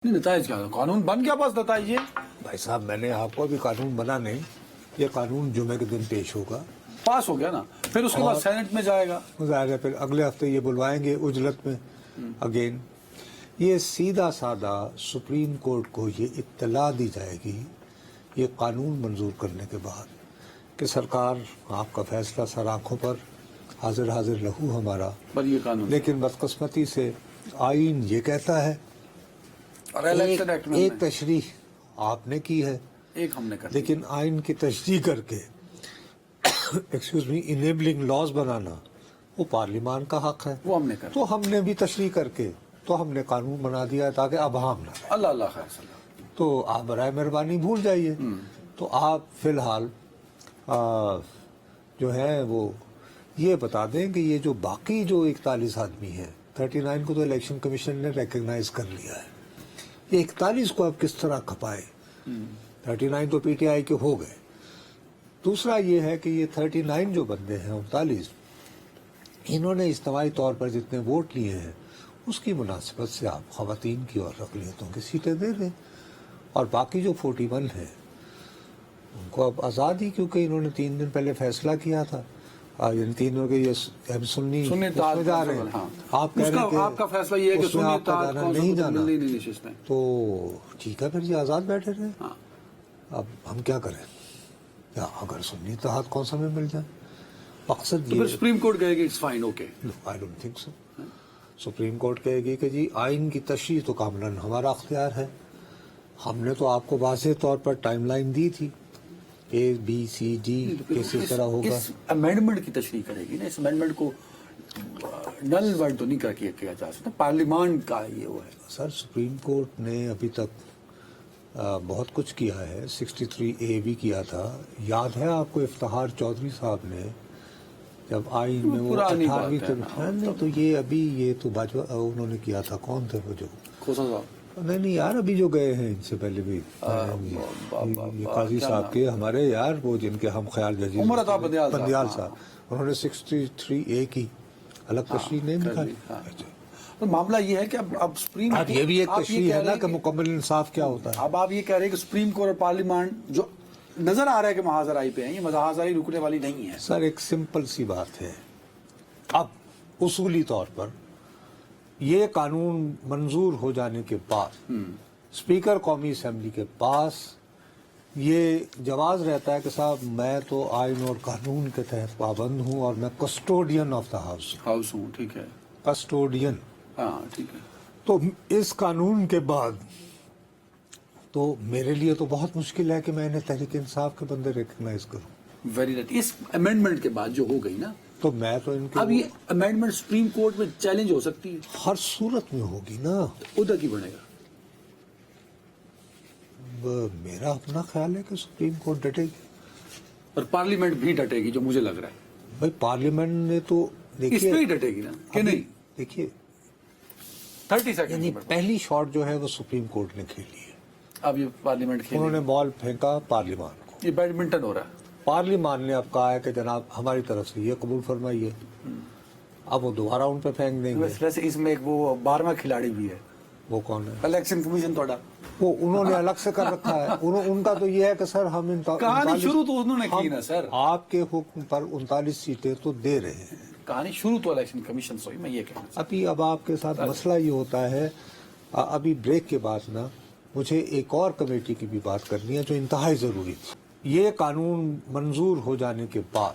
नताइज क्या कानून बन गया बस नताइज ये भाई साहब मैंने आपको अभी कानून बना नहीं, ये कानून जुमे के दिन पेश होगा, पास हो गया ना, फिर उसके बाद सेनेट में जाएगा, फिर अगले हफ्ते ये बुलवाएंगे उजलत में अगेन। ये सीधा साधा सुप्रीम कोर्ट को ये इत्तला दी जाएगी ये कानून मंजूर करने के बाद कि सरकार आपका फैसला सर आंखों पर, हाजिर हाजिर लहू हमारा, पर ये कानून लेकिन बदकिस्मती से आईन ये कहता है और इलेक्शन एक्ट में एक तशरीह आपने की है, एक हमने कर लेकिन आइन की तशरीह करके एक्सक्यूज मी इनेबलिंग लॉज बनाना वो पार्लियामान का हक है, वो हमने कर तो हमने भी तशरीह करके तो हमने कानून बना दिया है ताकि अब हम ना रहे। अल्लाह अल्लाह खैर सल्लाह। तो आप बराए मेहरबानी भूल जाइए। तो आप फिलहाल जो है वो ये बता दें कि ये जो बाकी जो 41 आदमी है, 39 को तो इलेक्शन कमीशन ने रिकग्नाइज कर लिया है, ये 41 को अब किस तरह खपाए। 39 तो पीटीआई के हो गए। दूसरा ये है कि ये 39 जो बंदे हैं 39, इन्होंने इज्तिमाई तौर पर जितने वोट लिए हैं उसकी मुनासिबत से आप खवातीन की और अक़लियतों की सीटें दे दें, और बाकी जो 41 है उनको अब आज़ादी, क्योंकि इन्होंने 3 दिन पहले फैसला किया था, इन तीनों के ये सुन्नी उसमें जा रहे हैं। हाँ। आप कह रहे हैं आपका फैसला ये है कि उसमें आपका जाना नहीं जाना, नहीं, तो ठीक है फिर ये आज़ाद बैठे रहे। हाँ। अब हम क्या करें, या अगर सुन्नी इत्तेहाद कौन सा में मिल जाए, मकसद तो ये सुप्रीम कोर्ट कहेगी it's fine okay. I don't think so. Supreme court कहेगी कि जी आइन की तशरीह तो कामलन हमारा अख्तियार है, हमने तो आपको वाज़ेह तौर पर टाइमलाइन दी थी, ए बी सी डी किस तरह होगा। इस अमेंडमेंट की तशरीह करेगी ना, इस अमेंडमेंट को नल वर्ड तो नहीं करके किया जा सकता, पार्लियामान का ये वो है। सर सुप्रीम कोर्ट ने अभी तक बहुत कुछ किया है, 63A भी किया था, याद है आपको इफ्तिखार चौधरी साहब ने जब आइन में वो 18वीं नहीं, तो ये अभी ये तो भाजपा उन्होंने किया था, कौन थे वो जो खोसा साहब, नहीं यार अभी जो गए हैं इनसे पहले भी ये काजी साहब के हमारे यार वो जिनके हम ख्याल जजी बंदियाल साहब, उन्होंने 63A की अलग तशरीह नहीं निकाली। तो मामला ये है कि अब सुप्रीम अब ये भी एक तशरीह है ना कि मुकम्मल इंसाफ क्या होता है। अब आप ये कह रहे हैं कि सुप्रीम कोर्ट और पार्लियामान जो नजर आ रहा है कि महाजराई पे है, ये महाजराई रुकने वाली नहीं है। सर एक सिंपल सी बात है, अब उसूली तौर पर ये कानून मंजूर हो जाने के बाद स्पीकर कौमी असेंबली के पास ये जवाब रहता है कि साहब मैं तो आइन और कानून के तहत पाबंद हूँ और मैं कस्टोडियन ऑफ द हाउस हूँ, ठीक है, कस्टोडियन, हाँ ठीक है। तो इस कानून के बाद तो मेरे लिए तो बहुत मुश्किल है कि मैं इन्हें तहरीक इंसाफ के बंदे रिकग्नाइज करूं। Very right. इस अमेंडमेंट के बाद जो हो गई ना, तो मैं तो इनके अब ये अमेंडमेंट सुप्रीम कोर्ट में चैलेंज हो सकती है, हर सूरत में होगी ना, उधर की बनेगा। मेरा अपना ख्याल है कि सुप्रीम कोर्ट डटेगी और पार्लियामेंट भी डटेगी, जो मुझे लग रहा है। भाई पार्लियामेंट ने तो इस पे ही डटेगी ना कि नहीं? देखिए 30 सेकंड पहली शॉट जो है वो सुप्रीम कोर्ट ने खेली है। अब ये पार्लियामेंट खेलेगी, उन्होंने बॉल फेंका पार्लियामान को, ये बैडमिंटन हो रहा है। पार्लियामान ने अब कहा है कि जनाब हमारी तरफ से ये कबूल फरमाइए, अब वो दोबारा उन पे फेंक देंगे। वैसे इसमें एक वो 12वां खिलाड़ी भी है, वो कौन है? इलेक्शन कमीशन थोड़ा वो उन्होंने अलग से कर रखा है। उनका तो ये है कि सर हम कहानी शुरू तो उन्होंने की ना सर, आपके हुक्म पर 39 सीटें तो दे रहे हैं, कहानी शुरू तो इलेक्शन कमीशन से हुई, मैं ये कहना। अभी अब आपके साथ मसला ये होता है, अभी ब्रेक के बाद ना मुझे एक और कमेटी की भी बात करनी है जो इंतहाई जरूरी थी। ये कानून मंजूर हो जाने के बाद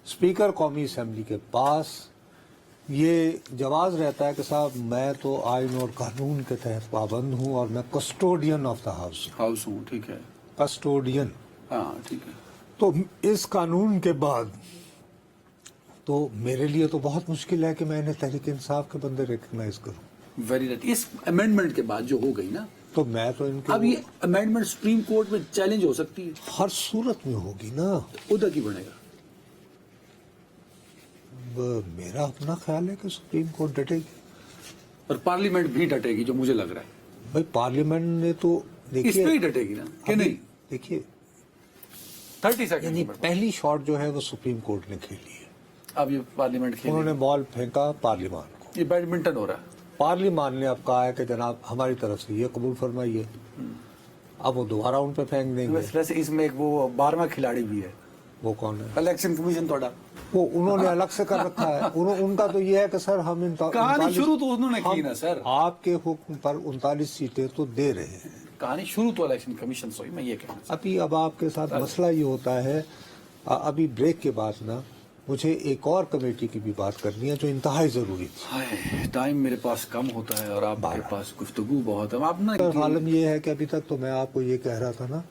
स्पीकर कौमी असेंबली के पास ये जवाब रहता है कि साहब मैं तो आइन और कानून के तहत पाबंद हूँ और मैं कस्टोडियन ऑफ द हाउस हूँ, ठीक है, कस्टोडियन, हाँ ठीक है। तो इस कानून के बाद तो मेरे लिए तो बहुत मुश्किल है कि मैं इन्हें तहरीक इंसाफ के बंदे रिकग्नाइज करूं। Very right. इस अमेंडमेंट के बाद जो हो गई ना, तो मैं तो इनके अब ये अमेंडमेंट सुप्रीम कोर्ट में चैलेंज हो सकती है, हर सूरत में होगी ना, उधर की बनेगा। मेरा अपना ख्याल है कि सुप्रीम कोर्ट डटेगी और पार्लियामेंट भी डटेगी, जो मुझे लग रहा है। भाई पार्लियामेंट ने तो इस पे ही डटेगी ना कि नहीं? देखिए 30 सेकंड पहली शॉट जो है वो सुप्रीम कोर्ट ने खेली है। अब ये पार्लियामेंट खेलेगी, उन्होंने बॉल फेंका पार्लियामान को, ये बैडमिंटन हो रहा है। पार्लियामान ने अब कहा है कि जनाब हमारी तरफ से ये कबूल फरमाइए, अब वो दोबारा उन पे फेंक देंगे। वैसे इसमें एक वो 12वां खिलाड़ी भी है, वो कौन है? इलेक्शन कमीशन थोड़ा वो उन्होंने अलग से कर रखा है। उनका तो ये है कि सर हम कहानी शुरू तो उन्होंने की ना सर, आपके हुक्म पर 39 सीटें तो दे रहे हैं। कहानी शुरू तो इलेक्शन कमीशन से हुई, मैं ये कहना अभी अब आपके साथ मसला ये होता है, अभी ब्रेक के बाद ना मुझे एक और कमेटी की भी बात करनी है जो इंतहाई जरूरी थी। हाय, टाइम मेरे पास कम होता है और आपके पास गुफ्तगू बहुत है। आप ना आलम ये है कि अभी तक तो मैं आपको ये कह रहा था ना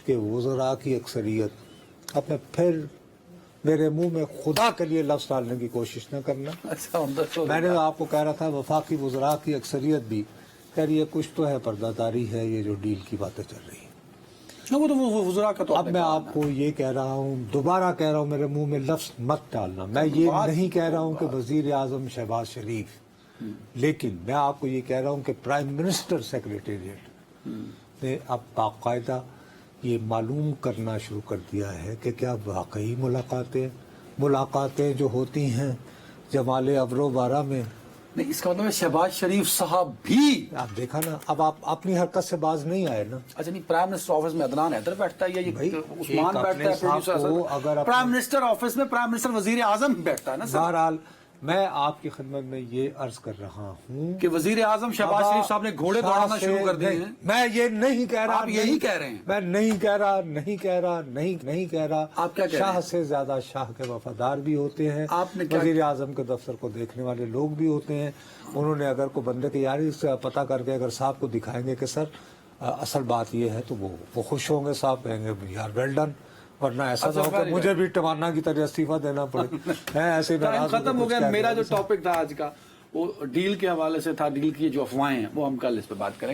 कि वज़रा की अक्सरियत, अब मैं फिर मेरे मुंह में खुदा के लिए लफ्ज डालने की कोशिश न करना। अच्छा, मैंने तो आपको कह रहा था वफाकी वज़रा की अक्सरियत भी कह रही है कुछ तो है, पर्दादारी है, ये जो डील की बातें चल रही है। वो तो वो वज़रा का तो अब मैं आपको ये कह रहा हूँ, दोबारा कह रहा हूँ, मेरे मुंह में लफ्ज मत डालना। मैं ये नहीं कह रहा हूँ कि वजीर आजम शहबाज शरीफ, लेकिन मैं आपको ये कह रहा हूँ कि प्राइम मिनिस्टर सेक्रेटेरिएट ने अब बाकायदा ये मालूम करना शुरू कर दिया है कि क्या वाकई मुलाकातें जो होती हैं जमाले अवरो बारा में, नहीं, इसका मतलब है शहबाज शरीफ साहब भी, आप देखा ना, अब आप अपनी हरकत से बाज नहीं आए ना। अच्छा नहीं, प्राइम मिनिस्टर ऑफिस में अदनान हैदर बैठता है या ये उस्मान बैठता है, प्रोड्यूसर प्राइम मिनिस्टर ऑफिस में प्राइम मिनिस्टर वजीर आजम बैठता है ना सर। बहरहाल मैं आपकी खिदमत में ये अर्ज कर रहा हूँ कि वजीर आजम शहबाज शरीफ साहब ने घोड़े दौड़ाना शुरू कर दिए हैं। मैं ये नहीं कह रहा, आप यही कह रहे हैं। मैं नहीं कह रहा, नहीं कह रहा। आप क्या कह रहे हैं? शाह से ज्यादा शाह के वफादार भी होते हैं, आपने क्या वजीर आजम के दफ्तर को देखने वाले लोग भी होते हैं। उन्होंने अगर को बंदे की यारी से पता करके अगर साहब को दिखाएंगे कि सर असल बात ये है, तो वो खुश होंगे, साहब कहेंगे यार वेल डन, वरना ऐसा ना हो कि मुझे भी टमाना की तरह इस्तीफा देना पड़े। ऐसे खत्म हो गया। मेरा जो टॉपिक था आज का वो डील के हवाले से था, डील की जो अफवाहें हैं वो हम कल इस पे बात करेंगे।